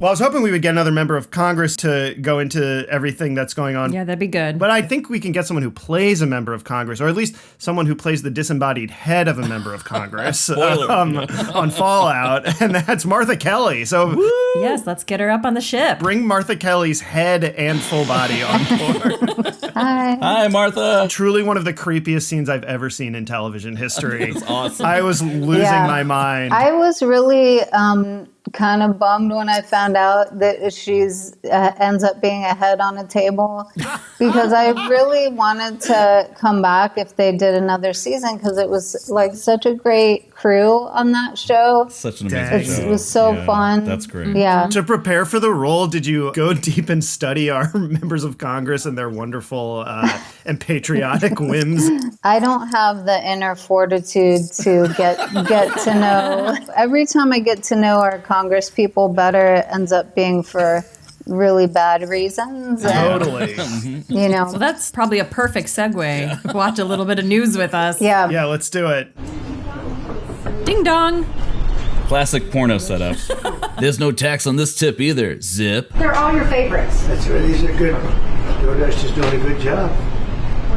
Well, I was hoping we would get another member of Congress to go into everything that's going on. Yeah, that'd be good. But I think we can get someone who plays a member of Congress, or at least someone who plays the disembodied head of a member of Congress on Fallout, and that's Martha Kelly. So yes, let's get her up on the ship. Bring Martha Kelly's head and full body on board. Hi, Martha. Truly one of the creepiest scenes I've ever seen in television history. That's awesome. I was losing my mind. I was really kind of bummed when I found out that she's ends up being a head on a table, because I really wanted to come back if they did another season, because it was like such a great crew on that show. Such an amazing show. It was so fun. That's great. Yeah. To prepare for the role, did you go deep and study our members of Congress and their wonderful and patriotic whims? I don't have the inner fortitude to get to know. Every time I get to know our Congress people better, it ends up being for really bad reasons. Totally. You know. So that's probably a perfect segue. Watch a little bit of news with us. Yeah. Yeah, let's do it. Ding dong. Classic porno setup. There's no tax on this tip either. Zip. They're all your favorites. That's right. These are good. DoorDash is doing a good job.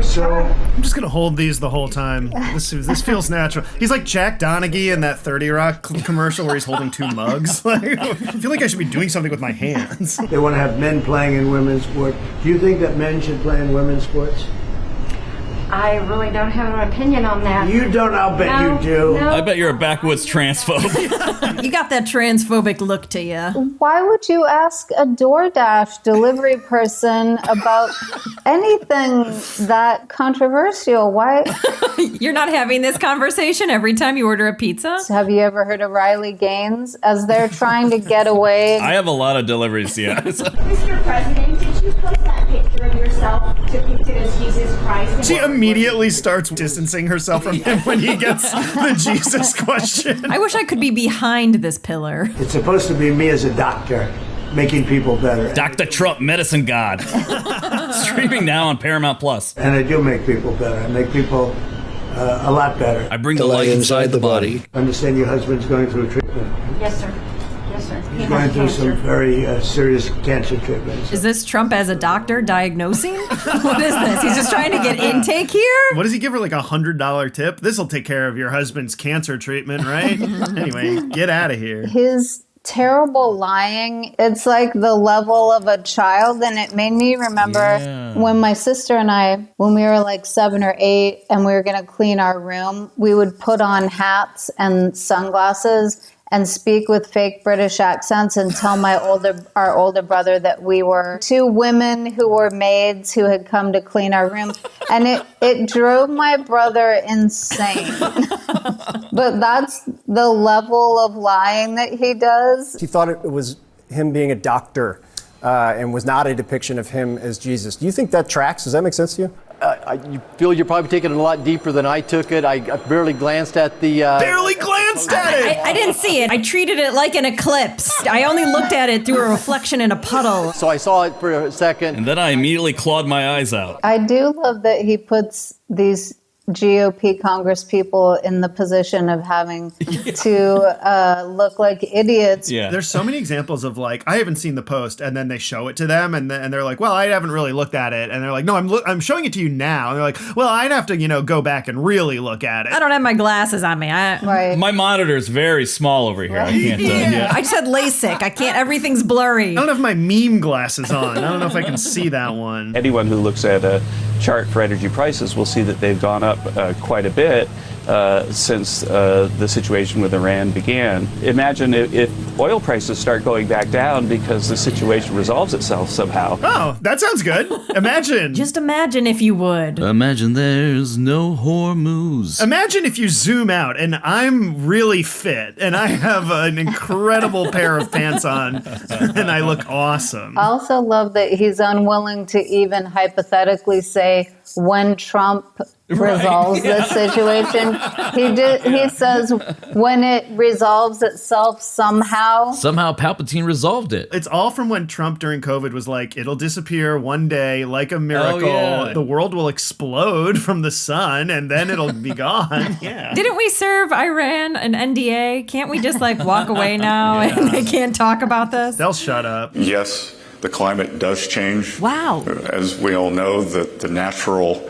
So I'm just gonna hold these the whole time. This feels natural. He's like Jack Donaghy in that 30 Rock commercial where he's holding two mugs. Like, I feel like I should be doing something with my hands. they want to have men playing in women's sport. Do you think that men should play in women's sports? I really don't have an opinion on that. You don't. I'll bet you do. No. I bet you're a backwoods transphobe. You got that transphobic look to you. Why would you ask a DoorDash delivery person about anything that controversial? Why? You're not having this conversation every time you order a pizza? Have you ever heard of Riley Gaines? As they're trying to get away. I have a lot of deliveries, yeah. Mr. President, did you post that picture of yourself depicted as Jesus Christ? She immediately starts distancing herself from him when he gets the Jesus question. I wish I could be behind this pillar. It's supposed to be me as a doctor making people better. Dr. Trump, medicine god. Streaming now on Paramount Plus. And I do make people better. I make people a lot better. I bring the light inside the body. I understand your husband's going through treatment. Yes, sir. Yes, sir. He's going through some very serious cancer treatments. Is this Trump as a doctor diagnosing? What is this? He's just trying to get intake here? What does he give her, like $100 tip? This'll take care of your husband's cancer treatment, right? Anyway, get out of here. His terrible lying, it's like the level of a child, and it made me remember when my sister and I, when we were like 7 or 8 and we were going to clean our room, we would put on hats and sunglasses and speak with fake British accents and tell our older brother that we were 2 women who were maids who had come to clean our room. And it drove my brother insane. But that's the level of lying that he does. He thought it was him being a doctor and was not a depiction of him as Jesus. Do you think that tracks? Does that make sense to you? You feel you're probably taking it a lot deeper than I took it. I barely glanced at the... Barely glanced at it! I didn't see it. I treated it like an eclipse. I only looked at it through a reflection in a puddle. So I saw it for a second. And then I immediately clawed my eyes out. I do love that he puts these GOP Congress people in the position of having to look like idiots. Yeah. There's so many examples of like, I haven't seen the post, and then they show it to them, and they're like, well, I haven't really looked at it. And they're like, no, I'm showing it to you now. And they're like, well, I'd have to, go back and really look at it. I don't have my glasses on me. Right. My monitor's very small over here. I can't. I just had LASIK. I can't. Everything's blurry. I don't have my meme glasses on. I don't know if I can see that one. Anyone who looks at a chart for energy prices will see that they've gone up quite a bit since the situation with Iran began. Imagine if oil prices start going back down because the situation resolves itself somehow. Oh, that sounds good. Imagine. Just imagine if you would. Imagine there's no Hormuz. Imagine if you zoom out and I'm really fit and I have an incredible pair of pants on and I look awesome. I also love that he's unwilling to even hypothetically say, when Trump resolves this situation. He says when it resolves itself somehow. Somehow Palpatine resolved it. It's all from when Trump during COVID was like, it'll disappear one day like a miracle. Oh, yeah. The world will explode from the sun and then it'll be gone. Yeah. Didn't we serve Iran an NDA? Can't we just like walk away now and they can't talk about this? They'll shut up. Yes, the climate does change. Wow. As we all know, the natural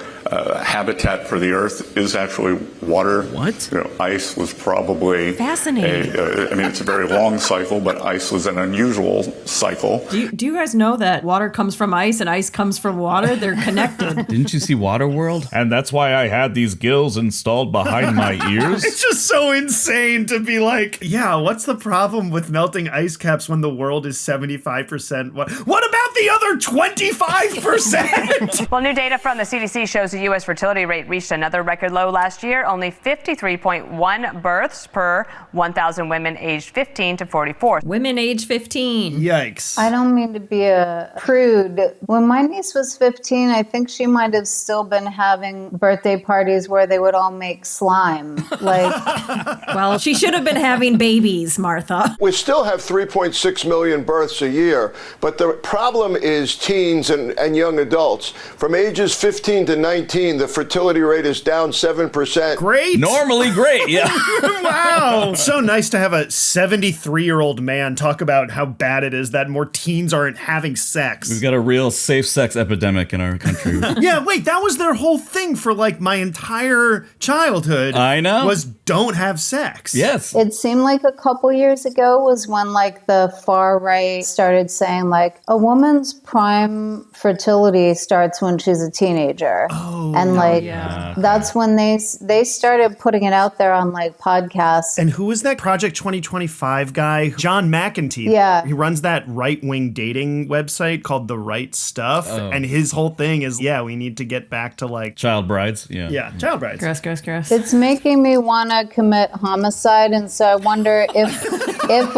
habitat for the Earth is actually water. What? Ice was probably fascinating. It's a very long cycle, but ice was an unusual cycle. Do you guys know that water comes from ice and ice comes from water? They're connected. Didn't you see Waterworld? And that's why I had these gills installed behind my ears. It's just so insane to be like, yeah, what's the problem with melting ice caps when the world is 75%? What about the other 25%? Well, new data from the CDC shows the U.S. fertility rate reached another record low last year, only 53.1 births per 1,000 women aged 15 to 44. Women age 15. Yikes. I don't mean to be a prude. When my niece was 15, I think she might have still been having birthday parties where they would all make slime. Well, she should have been having babies, Martha. We still have 3.6 million births a year, but the problem is teens and young adults. From ages 15 to 19, the fertility rate is down 7%. Great. Normally great, yeah. Wow. So nice to have a 73-year-old man talk about how bad it is that more teens aren't having sex. We've got a real safe sex epidemic in our country. Yeah, wait, that was their whole thing for like my entire childhood. I know. Was don't have sex. Yes. It seemed like a couple years ago was when like the far right started saying like a woman's prime fertility starts when she's a teenager. Oh, and that's when they started putting it out there on like podcasts. And who was that Project 2025 guy? John McEntee. Yeah. He runs that right-wing dating website called The Right Stuff. Oh. And his whole thing is, we need to get back to like... Child brides, yeah. Yeah, child brides. Gross. It's making me want to commit homicide, and so I wonder if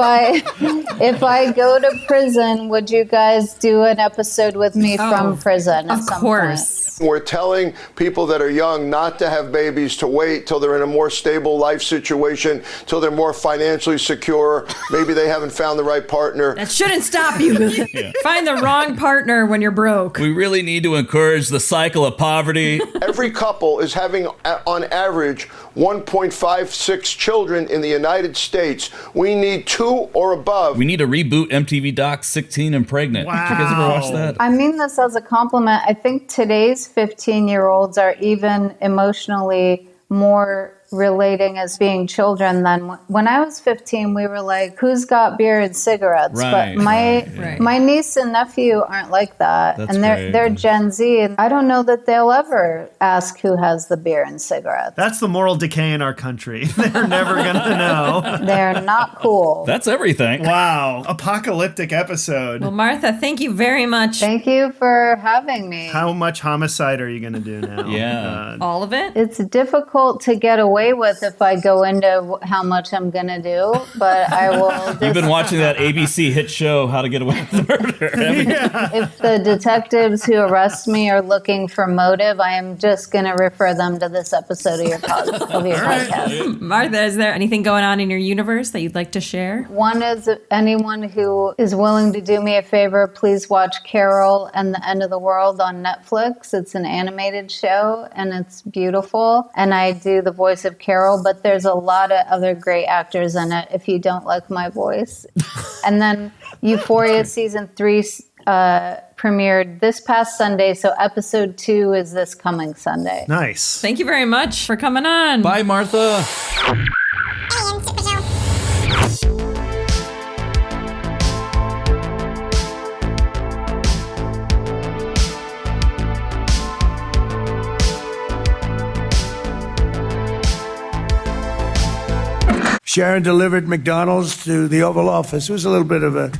I go to prison, would you guys do an episode with me from prison at some point? We're telling people that are young not to have babies, to wait till they're in a more stable life situation, till they're more financially secure. Maybe they haven't found the right partner. That shouldn't stop you. Find the wrong partner when you're broke. We really need to encourage the cycle of poverty. Every couple is having, on average, 1.56 children in the United States. We need 2 or above. We need to reboot MTV Doc 16 and Pregnant. Wow. Did you guys ever watch that? I mean this as a compliment. I think today's 15-year-olds are even emotionally more relating as being children than when I was 15. We were like, who's got beer and cigarettes? Right, but my niece and nephew aren't like that. That's and great. they're Gen Z, and I don't know that they'll ever ask who has the beer and cigarettes. That's the moral decay in our country. They're never gonna know. They're not cool. That's everything. Wow. Apocalyptic episode. Well, Martha, thank you very much. Thank you for having me. How much homicide are you gonna do now? Yeah. All of it? It's difficult to get away with if I go into how much I'm gonna do, but I will. You've been watching that ABC hit show, How to Get Away with Murder. If the detectives who arrest me are looking for motive, I am just gonna refer them to this episode of your podcast. Martha, is there anything going on in your universe that you'd like to share? One is anyone who is willing to do me a favor, please watch Carol and the End of the World on Netflix. It's an animated show and it's beautiful. And I do the voice of Carol, but there's a lot of other great actors in it if you don't like my voice. And then Euphoria season 3 premiered this past Sunday, so episode 2 is this coming Sunday. Nice. Thank you very much for coming on. Bye, Martha. Sharon delivered McDonald's to the Oval Office. It was a little bit of a,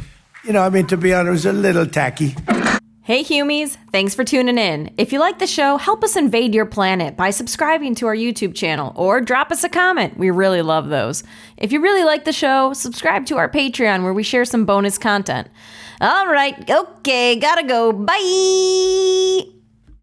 to be honest, it was a little tacky. Hey Humies, thanks for tuning in. If you like the show, help us invade your planet by subscribing to our YouTube channel or drop us a comment. We really love those. If you really like the show, subscribe to our Patreon where we share some bonus content. All right, okay, gotta go. Bye!